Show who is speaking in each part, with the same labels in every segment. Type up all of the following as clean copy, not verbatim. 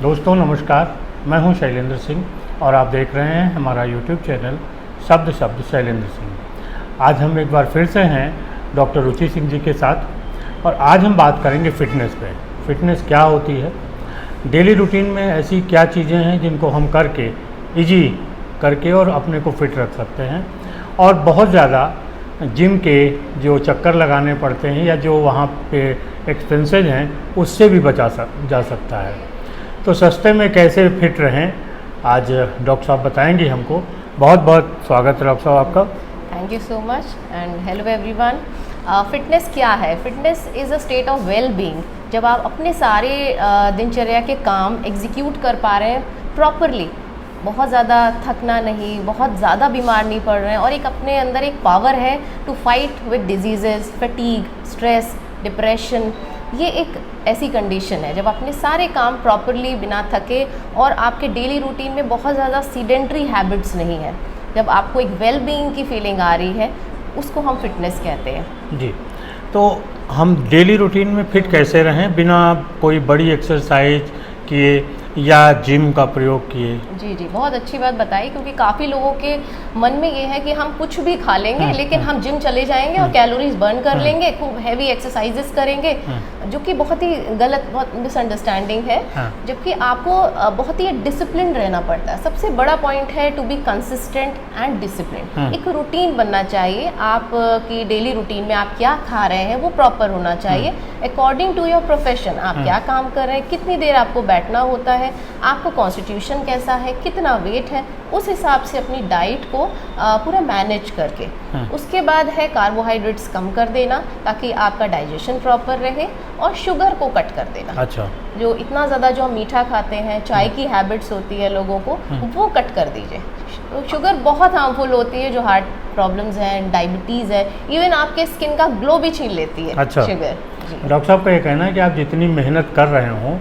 Speaker 1: दोस्तों नमस्कार, मैं हूं शैलेंद्र सिंह और आप देख रहे हैं हमारा यूट्यूब चैनल शब्द शब्द शैलेंद्र सिंह। आज हम एक बार फिर से हैं डॉक्टर रुचि सिंह जी के साथ और आज हम बात करेंगे फ़िटनेस पे। फ़िटनेस क्या होती है, डेली रूटीन में ऐसी क्या चीज़ें हैं जिनको हम करके इजी करके और अपने को फिट रख सकते हैं, और बहुत ज़्यादा जिम के जो चक्कर लगाने पड़ते हैं या जो वहाँ पे एक्सपेंसेज हैं उससे भी जा सकता है। तो सस्ते में कैसे फिट रहें, आज डॉक्टर साहब बताएंगे हमको। बहुत बहुत स्वागत है डॉक्टर साहब आपका।
Speaker 2: Thank you so much and hello everyone. Fitness क्या है? Fitness is a state of well being. जब आप अपने सारे दिनचर्या के काम एग्जीक्यूट कर पा रहे हैं प्रॉपरली, बहुत ज़्यादा थकना नहीं, बहुत ज़्यादा बीमार नहीं पड़ रहे हैं, और एक अपने अंदर एक पावर है to fight with diseases, fatigue, stress, depression. ये एक ऐसी कंडीशन है जब अपने सारे काम प्रॉपरली बिना थके और आपके डेली रूटीन में बहुत ज़्यादा सीडेंट्री हैबिट्स नहीं है, जब आपको एक वेल बीइंग की फीलिंग आ रही है, उसको हम फिटनेस कहते हैं।
Speaker 1: जी, तो हम डेली रूटीन में फिट कैसे रहें बिना कोई बड़ी एक्सरसाइज किए या जिम का प्रयोग किए?
Speaker 2: जी जी, बहुत अच्छी बात बताई, क्योंकि काफ़ी लोगों के मन में ये है कि हम कुछ भी खा लेंगे लेकिन हम जिम चले जाएंगे और कैलोरीज बर्न कर लेंगे, खूब हैवी एक्सरसाइजेस करेंगे, जो कि बहुत ही गलत, बहुत मिसअंडरस्टैंडिंग है। जबकि आपको बहुत ही डिसिप्लिन रहना पड़ता है। सबसे बड़ा पॉइंट है to be consistent and discipline. एक रूटीन बनना चाहिए, आपकी डेली रूटीन में आप क्या खा रहे हैं वो प्रॉपर होना चाहिए अकॉर्डिंग टू योर प्रोफेशन। आप क्या काम कर रहे हैं, कितनी देर आपको बैठना होता है, आपका कॉन्स्टिट्यूशन कैसा है, कितना वेट है, उस हिसाब से अपनी डाइट को पूरा मैनेज करके। उसके बाद है कार्बोहाइड्रेट्स कम कर देना ताकि आपका डाइजेशन प्रॉपर रहे, और शुगर को कट कर देना।
Speaker 1: अच्छा, जो
Speaker 2: इतना ज़्यादा जो हम मीठा खाते हैं, चाय की हैबिट्स होती है लोगों को, वो कट कर दीजिए। शुगर बहुत हार्मफुल होती है, जो हार्ट प्रॉब्लम्स हैं, डायबिटीज़ है, इवन आपके स्किन का ग्लो भी छीन लेती है।
Speaker 1: अच्छा,
Speaker 2: शुगर।
Speaker 1: डॉक्टर साहब का ये कहना है कि आप जितनी मेहनत कर रहे हों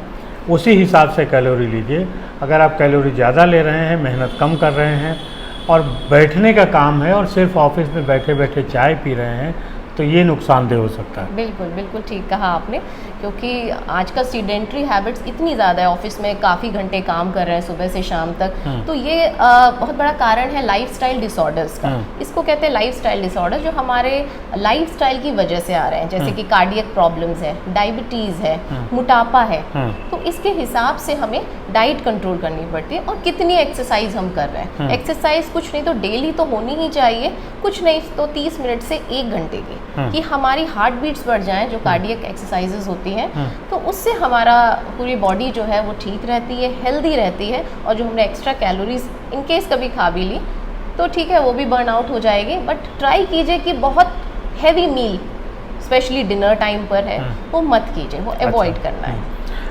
Speaker 1: उसी हिसाब से कैलोरी लीजिए। अगर आप कैलोरी ज़्यादा ले रहे हैं, मेहनत कम कर रहे हैं और बैठने का काम है और सिर्फ ऑफिस में बैठे बैठे चाय पी रहे हैं, तो ये नुकसानदेह हो सकता है।
Speaker 2: बिल्कुल बिल्कुल ठीक कहा आपने, क्योंकि आजकल सीडेंट्री हैबिट्स इतनी ज़्यादा है, ऑफिस में काफ़ी घंटे काम कर रहे हैं सुबह से शाम तक, तो ये बहुत बड़ा कारण है लाइफस्टाइल डिसऑर्डर्स का। इसको कहते हैं लाइफस्टाइल डिसऑर्डर, जो हमारे लाइफस्टाइल की वजह से आ रहे हैं, जैसे कि कार्डियक प्रॉब्लम्स है, डायबिटीज़ है, मोटापा है। तो इसके हिसाब से हमें डाइट कंट्रोल करनी पड़ती है, और कितनी एक्सरसाइज हम कर रहे हैं। एक्सरसाइज कुछ नहीं तो डेली तो होनी ही चाहिए, कुछ नहीं तो 30 मिनट से 1 घंटे की, कि हमारी हार्ट बीट्स बढ़ जाएं, जो कार्डियक एक्सरसाइजेस होती हैं, तो उससे हमारा पूरी बॉडी जो है वो ठीक रहती है, हेल्दी रहती है, और जो हमने एक्स्ट्रा कैलोरीज इन केस कभी खा भी ली तो ठीक है, वो भी बर्न आउट हो जाएगी। बट ट्राई कीजिए कि बहुत हैवी मील, स्पेशली डिनर टाइम पर है, वो मत कीजिए, वो अवॉइड करना है।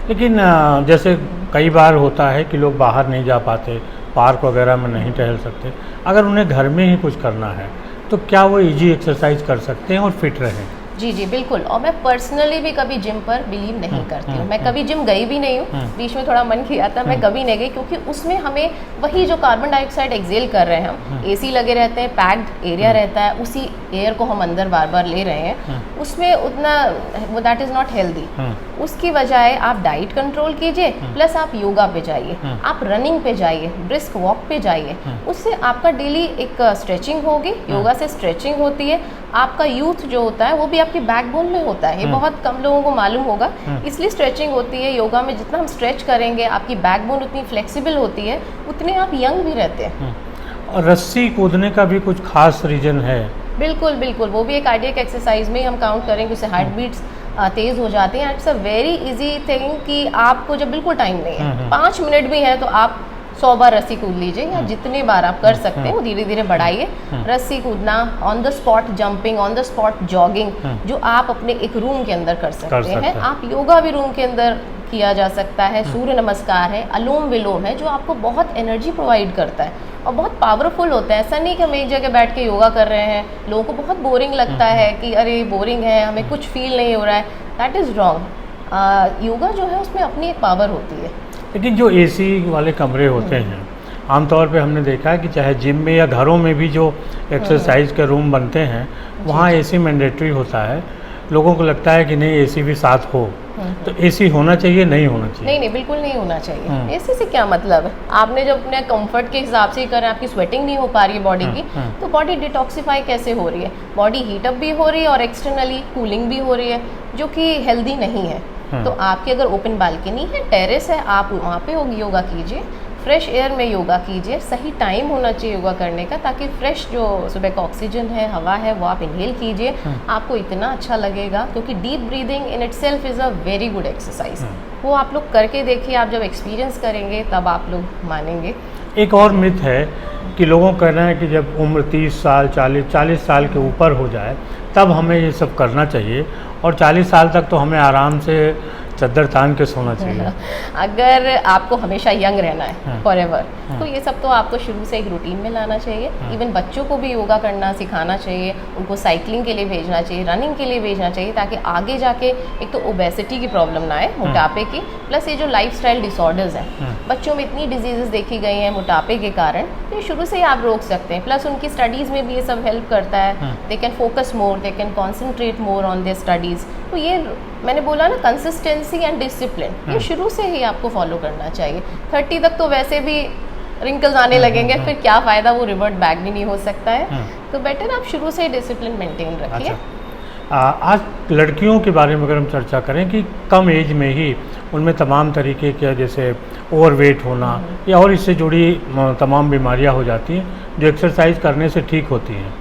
Speaker 1: लेकिन जैसे कई बार होता है कि लोग बाहर नहीं जा पाते, पार्क वगैरह में नहीं टहल सकते, अगर उन्हें घर में ही कुछ करना है तो क्या वो इजी एक्सरसाइज कर सकते हैं और फिट रहें? जी
Speaker 2: जी बिल्कुल, और मैं पर्सनली भी कभी जिम पर बिलीव नहीं करती हूँ। मैं कभी जिम गई भी नहीं हूँ, बीच में थोड़ा मन किया था, मैं कभी नहीं गई, क्योंकि उसमें हमें वही जो कार्बन डाइऑक्साइड एक्सेल कर रहे हैं हम, एसी लगे रहते हैं, पैक्ड एरिया रहता है, उसी एयर को हम अंदर बार बार ले रहे हैं, उसमें उतना वो दैट इज़ नॉट हेल्दी। उसकी बजाय आप डाइट कंट्रोल कीजिए, प्लस आप योगा पे जाइए, आप रनिंग पे जाइए, ब्रिस्क वॉक पे जाइए, उससे आपका डेली एक स्ट्रेचिंग होगी। योगा से स्ट्रेचिंग होती है, आपका यूथ जो होता है वो भी आपके बैकबोन में होता है, ये बहुत कम लोगों को मालूम होगा, इसलिए स्ट्रेचिंग होती है। योगा में जितना हम स्ट्रेच करेंगे, आपकी बैकबोन उतनी फ्लेक्सिबल होती है, उतने आप यंग भी रहते हैं।
Speaker 1: और रस्सी कूदने का भी कुछ खास रीजन है?
Speaker 2: बिल्कुल बिल्कुल, वो भी एक कार्डियक एक्सरसाइज में ही हम काउंट करेंगे, उससे हार्ट बीट्स तेज़ हो जाती हैं। It's a very easy thing कि आपको जब बिल्कुल टाइम नहीं है, 5 मिनट भी है, तो आप 100 बार रस्सी कूद लीजिए, या जितने बार आप कर सकते हैं वो धीरे धीरे बढ़ाइए। रस्सी कूदना, on the spot jumping, on the spot jogging, जो आप अपने एक रूम के अंदर कर सकते हैं। आप योगा भी रूम के अंदर किया जा सकता है, सूर्य नमस्कार है, अनुलोम विलोम है, जो आपको बहुत एनर्जी प्रोवाइड करता है और बहुत पावरफुल होता है। ऐसा नहीं कि हम एक जगह बैठ के योगा कर रहे हैं, लोगों को बहुत बोरिंग लगता है कि अरे बोरिंग है, हमें कुछ फील नहीं हो रहा है, दैट इज़ रॉन्ग। योगा जो है उसमें अपनी एक पावर होती है।
Speaker 1: लेकिन जो एसी वाले कमरे होते हैं, आमतौर पे हमने देखा है कि चाहे जिम में या घरों में भी जो एक्सरसाइज के रूम बनते हैं, वहाँ एसी मैंडेटरी होता है। लोगों को लगता है कि नहीं एसी भी साथ हो, तो एसी होना चाहिए नहीं होना चाहिए?
Speaker 2: नहीं नहीं, बिल्कुल नहीं होना चाहिए। एसी से क्या मतलब है? आपने जब अपने कंफर्ट के हिसाब से ही करें, आपकी स्वेटिंग नहीं हो पा रही है बॉडी की, तो बॉडी डिटॉक्सिफाई कैसे हो रही है? बॉडी हीटअप भी हो रही है और एक्सटर्नली कूलिंग भी हो रही है, जो कि हेल्दी नहीं है। तो आपकी अगर ओपन बालकनी है, टेरेस है, आप वहाँ पे योगा कीजिए, फ्रेश एयर में योगा कीजिए। सही टाइम होना चाहिए योगा करने का, ताकि फ्रेश जो सुबह का ऑक्सीजन है, हवा है, वो आप इनहेल कीजिए। आपको इतना अच्छा लगेगा, क्योंकि deep breathing in itself is a very good exercise. वो आप लोग करके देखिए, आप जब एक्सपीरियंस करेंगे तब आप लोग मानेंगे।
Speaker 1: एक और मिथ है कि लोगों का कहना है कि जब उम्र 30 साल 40 साल के ऊपर हो जाए तब हमें ये सब करना चाहिए, और 40 साल तक तो हमें आराम से चद्दर तान के सोना चाहिए।
Speaker 2: अगर आपको हमेशा यंग रहना है फॉर एवर, तो ये सब तो आपको शुरू से एक रूटीन में लाना चाहिए। इवन बच्चों को भी योगा करना सिखाना चाहिए, उनको साइकिलिंग के लिए भेजना चाहिए, रनिंग के लिए भेजना चाहिए, ताकि आगे जाके एक तो ओबेसिटी की प्रॉब्लम ना आए, मोटापे की, प्लस ये जो लाइफस्टाइल डिसऑर्डर्स हैं, बच्चों में इतनी डिजीजेस देखी गई हैं मोटापे के कारण, तो ये शुरू से ही आप रोक सकते हैं। प्लस उनकी स्टडीज़ में भी ये सब हेल्प करता है। They can focus more, they can concentrate more on their studies. तो ये मैंने बोला ना, कंसिस्टेंसी एंड डिसिप्लिन, ये शुरू से ही आपको फॉलो करना चाहिए। 30 तक तो वैसे भी रिंकल्स आने लगेंगे, फिर क्या फ़ायदा, वो रिवर्ट बैक भी नहीं हो सकता है। तो बेटर आप शुरू से डिसिप्लिन मेंटेन रखिए।
Speaker 1: आज लड़कियों के बारे में अगर हम चर्चा करें कि कम एज में ही उनमें तमाम तरीके के जैसे ओवरवेट होना या और इससे जुड़ी तमाम बीमारियां हो जाती हैं, जो एक्सरसाइज करने से ठीक होती हैं,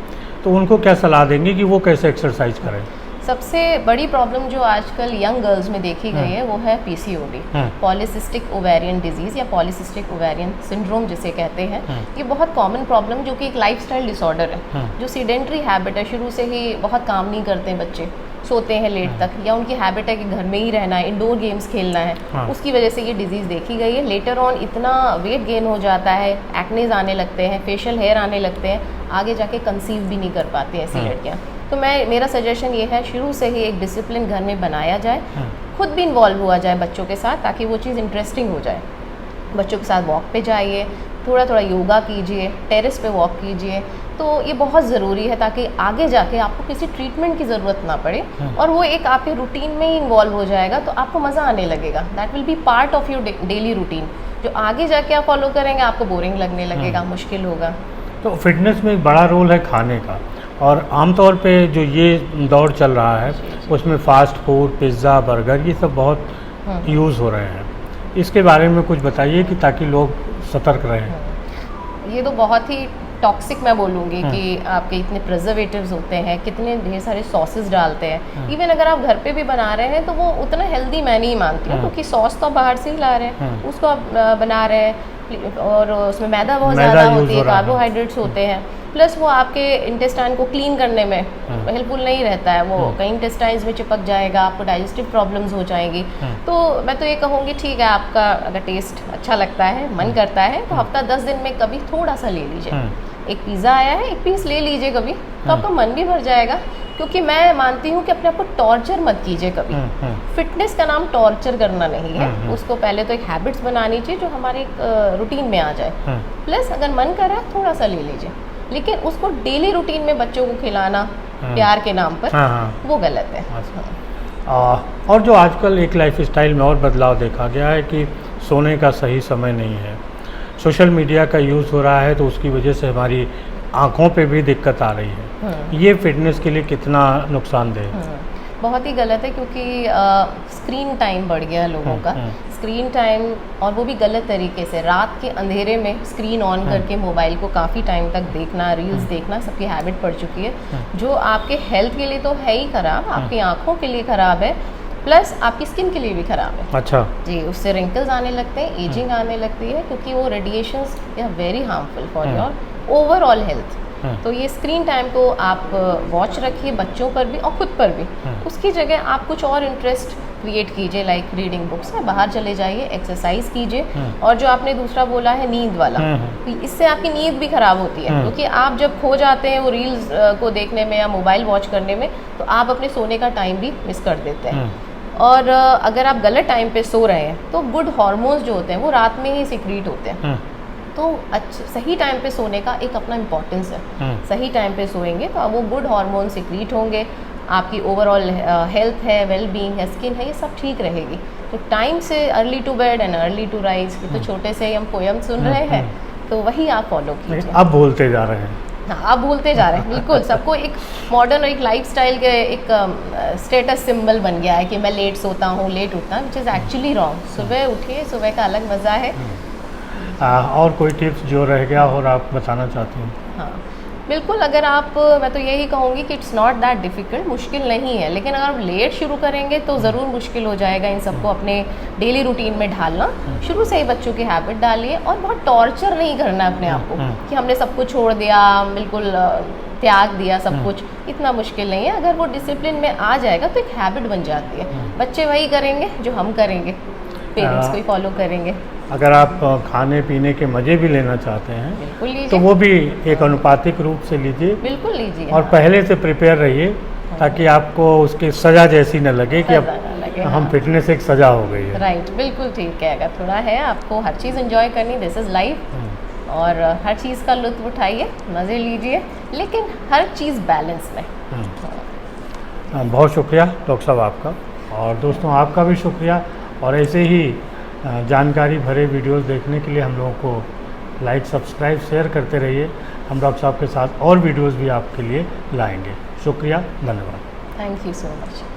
Speaker 1: तो उनको क्या सलाह देंगे कि वो कैसे एक्सरसाइज करें?
Speaker 2: सबसे बड़ी प्रॉब्लम जो आजकल यंग गर्ल्स में देखी गई है वो है पीसीओडी, पॉलीसिस्टिक ओवेरियन डिजीज़ या पॉलीसिस्टिक ओवेरियन सिंड्रोम जिसे कहते हैं। ये बहुत कॉमन प्रॉब्लम, जो कि एक लाइफस्टाइल डिसऑर्डर है, जो सीडेंट्री हैबिट है, शुरू से ही बहुत काम नहीं करते हैं बच्चे, सोते हैं लेट तक, या उनकी हैबिट है कि घर में ही रहना है, इंडोर गेम्स खेलना है, उसकी वजह से ये डिजीज़ देखी गई है। लेटर ऑन इतना वेट गेन हो जाता है, एक्नेज आने लगते हैं, फेशियल हेयर आने लगते हैं, आगे जाके कंसीव भी नहीं कर पाती हैं ऐसी लड़कियाँ। तो मेरा सजेशन ये है, शुरू से ही एक डिसिप्लिन घर में बनाया जाए, खुद भी इन्वॉल्व हुआ जाए बच्चों के साथ, ताकि वो चीज़ इंटरेस्टिंग हो जाए। बच्चों के साथ वॉक पे जाइए, थोड़ा थोड़ा योगा कीजिए, टेरेस पे वॉक कीजिए, तो ये बहुत ज़रूरी है, ताकि आगे जाके आपको किसी ट्रीटमेंट की ज़रूरत ना पड़े, और वो एक आपके रूटीन में ही इन्वॉल्व हो जाएगा, तो आपको मज़ा आने लगेगा। That will be part of your daily routine. जो आगे जाके आप फॉलो करेंगे, आपको बोरिंग लगने लगेगा, मुश्किल होगा।
Speaker 1: तो फिटनेस में एक बड़ा रोल है खाने का, और आमतौर पे जो ये दौर चल रहा है उसमें फ़ास्ट फूड, पिज़्ज़ा, बर्गर, ये सब बहुत यूज़ हो रहे हैं। इसके बारे में कुछ बताइए कि ताकि लोग सतर्क रहें।
Speaker 2: ये तो बहुत ही टॉक्सिक मैं बोलूँगी कि आपके इतने प्रिजर्वेटिव्स होते हैं, कितने ढेर सारे सॉसेस डालते हैं। इवन अगर आप घर पे भी बना रहे हैं तो वो उतना हेल्दी मैं नहीं मानती हूँ, क्योंकि सॉस तो आप बाहर से ही ला रहे हैं, उसको आप बना रहे हैं, और उसमें मैदा बहुत ज़्यादा होती है, कार्बोहाइड्रेट्स होते हैं, प्लस वो आपके इंटेस्टाइन को क्लीन करने में हेल्पफुल नहीं रहता है। वो कहीं इंटेस्टाइन्स में चिपक जाएगा, आपको डाइजेस्टिव प्रॉब्लम्स हो जाएंगी। तो मैं तो ये कहूँगी, ठीक है, आपका अगर टेस्ट अच्छा लगता है, मन करता है, तो हफ्ता 10 दिन में कभी थोड़ा सा ले लीजिए। एक पिज़्ज़ा आया है, एक पीस ले लीजिए कभी, तो आपका मन भी भर जाएगा। क्योंकि मैं मानती हूँ कि अपने आप को टॉर्चर मत कीजिए कभी। फिटनेस का नाम टॉर्चर करना नहीं है। उसको पहले तो एक हैबिट्स बनानी चाहिए जो हमारे एक रूटीन में आ जाए। प्लस अगर मन कर रहा है थोड़ा सा ले लीजिए, लेकिन उसको डेली रूटीन में बच्चों को खिलाना प्यार के नाम पर, वो गलत है।
Speaker 1: और जो आजकल एक लाइफ स्टाइल में और बदलाव देखा गया है कि सोने का सही समय नहीं है, सोशल मीडिया का यूज़ हो रहा है, तो उसकी वजह से हमारी आँखों पे भी दिक्कत आ रही है। ये फिटनेस के लिए कितना नुकसानदेह है?
Speaker 2: बहुत ही गलत है, क्योंकि स्क्रीन टाइम बढ़ गया है लोगों का। स्क्रीन टाइम, और वो भी गलत तरीके से, रात के अंधेरे में स्क्रीन ऑन करके मोबाइल को काफ़ी टाइम तक देखना, रील्स देखना, सबकी हैबिट पड़ चुकी है, जो आपके हेल्थ के लिए तो है ही ख़राब, आपकी आँखों के लिए ख़राब है, प्लस आपकी स्किन के लिए भी ख़राब है।
Speaker 1: अच्छा
Speaker 2: जी, उससे रिंकल्स आने लगते हैं, एजिंग आने लगती है, क्योंकि वो radiations are very harmful for your overall health. तो ये स्क्रीन टाइम को आप वॉच रखिए, बच्चों पर भी और खुद पर भी। उसकी जगह आप कुछ और इंटरेस्ट क्रिएट कीजिए, लाइक रीडिंग बुक्स है, बाहर चले जाइए, एक्सरसाइज कीजिए। और जो आपने दूसरा बोला है नींद वाला, इससे आपकी नींद भी खराब होती है, क्योंकि आप जब खो जाते हैं वो रील्स को देखने में या मोबाइल वॉच करने में, तो आप अपने सोने का टाइम भी मिस कर देते हैं। और अगर आप गलत टाइम पे सो रहे हैं, तो गुड हार्मोन्स जो होते हैं वो रात में ही सिक्रीट होते हैं। तो सही टाइम पे सोने का एक अपना इम्पोर्टेंस है। सही टाइम पे सोएंगे तो वो गुड हार्मोन सिक्रीट होंगे, आपकी ओवरऑल हेल्थ है, वेल बीइंग है, स्किन है, ये सब ठीक रहेगी। तो टाइम से early to bed and early to rise, तो छोटे से ही हम पोयम सुन रहे हैं, तो वही आप फॉलो कीजिए।
Speaker 1: अब भूलते जा रहे हैं।
Speaker 2: हाँ, आप भूलते जा रहे हैं, बिल्कुल। सबको एक मॉडर्न और एक लाइफस्टाइल के एक स्टेटस सिंबल बन गया है कि मैं लेट सोता हूँ, लेट उठता हूँ, विच इज़ एक्चुअली रॉन्ग। सुबह उठिए, सुबह का अलग मज़ा है।
Speaker 1: और कोई टिप्स जो रह गया और आप बताना चाहती हैं?
Speaker 2: हाँ बिल्कुल, अगर आप, मैं तो यही कहूँगी कि इट्स नॉट दैट डिफ़िकल्ट, मुश्किल नहीं है, लेकिन अगर आप लेट शुरू करेंगे तो ज़रूर मुश्किल हो जाएगा इन सबको अपने डेली रूटीन में ढालना। शुरू से ही बच्चों की हैबिट डालिए और बहुत टॉर्चर नहीं करना अपने आप को कि हमने सब कुछ छोड़ दिया, बिल्कुल त्याग दिया सब कुछ, इतना मुश्किल नहीं है। अगर वो डिसिप्लिन में आ जाएगा तो एक हैबिट बन जाती है। बच्चे वही करेंगे जो हम करेंगे, पेरेंट्स को ही फॉलो करेंगे।
Speaker 1: अगर आप खाने पीने के मज़े भी लेना चाहते हैं
Speaker 2: बिल्कुल लीजिए,
Speaker 1: तो वो भी एक अनुपातिक रूप से लीजिए,
Speaker 2: बिल्कुल लीजिए।
Speaker 1: और पहले से प्रिपेयर रहिए ताकि आपको उसकी सज़ा जैसी न लगे कि अब हम फिटनेस एक सज़ा हो गई है।
Speaker 2: राइट, बिल्कुल ठीक है। अगर थोड़ा है आपको हर चीज़ एंजॉय करनी, दिस इज़ लाइफ, और हर चीज़ का लुत्फ उठाइए, मज़े लीजिए, लेकिन हर चीज़ बैलेंस में।
Speaker 1: बहुत शुक्रिया डॉक्टर साहब आपका, और दोस्तों आपका भी शुक्रिया। और ऐसे ही जानकारी भरे वीडियोस देखने के लिए हम लोगों को लाइक, सब्सक्राइब, शेयर करते रहिए। हम डॉक्टर साहब के साथ और वीडियोस भी आपके लिए लाएंगे। शुक्रिया, धन्यवाद।
Speaker 2: Thank you so much.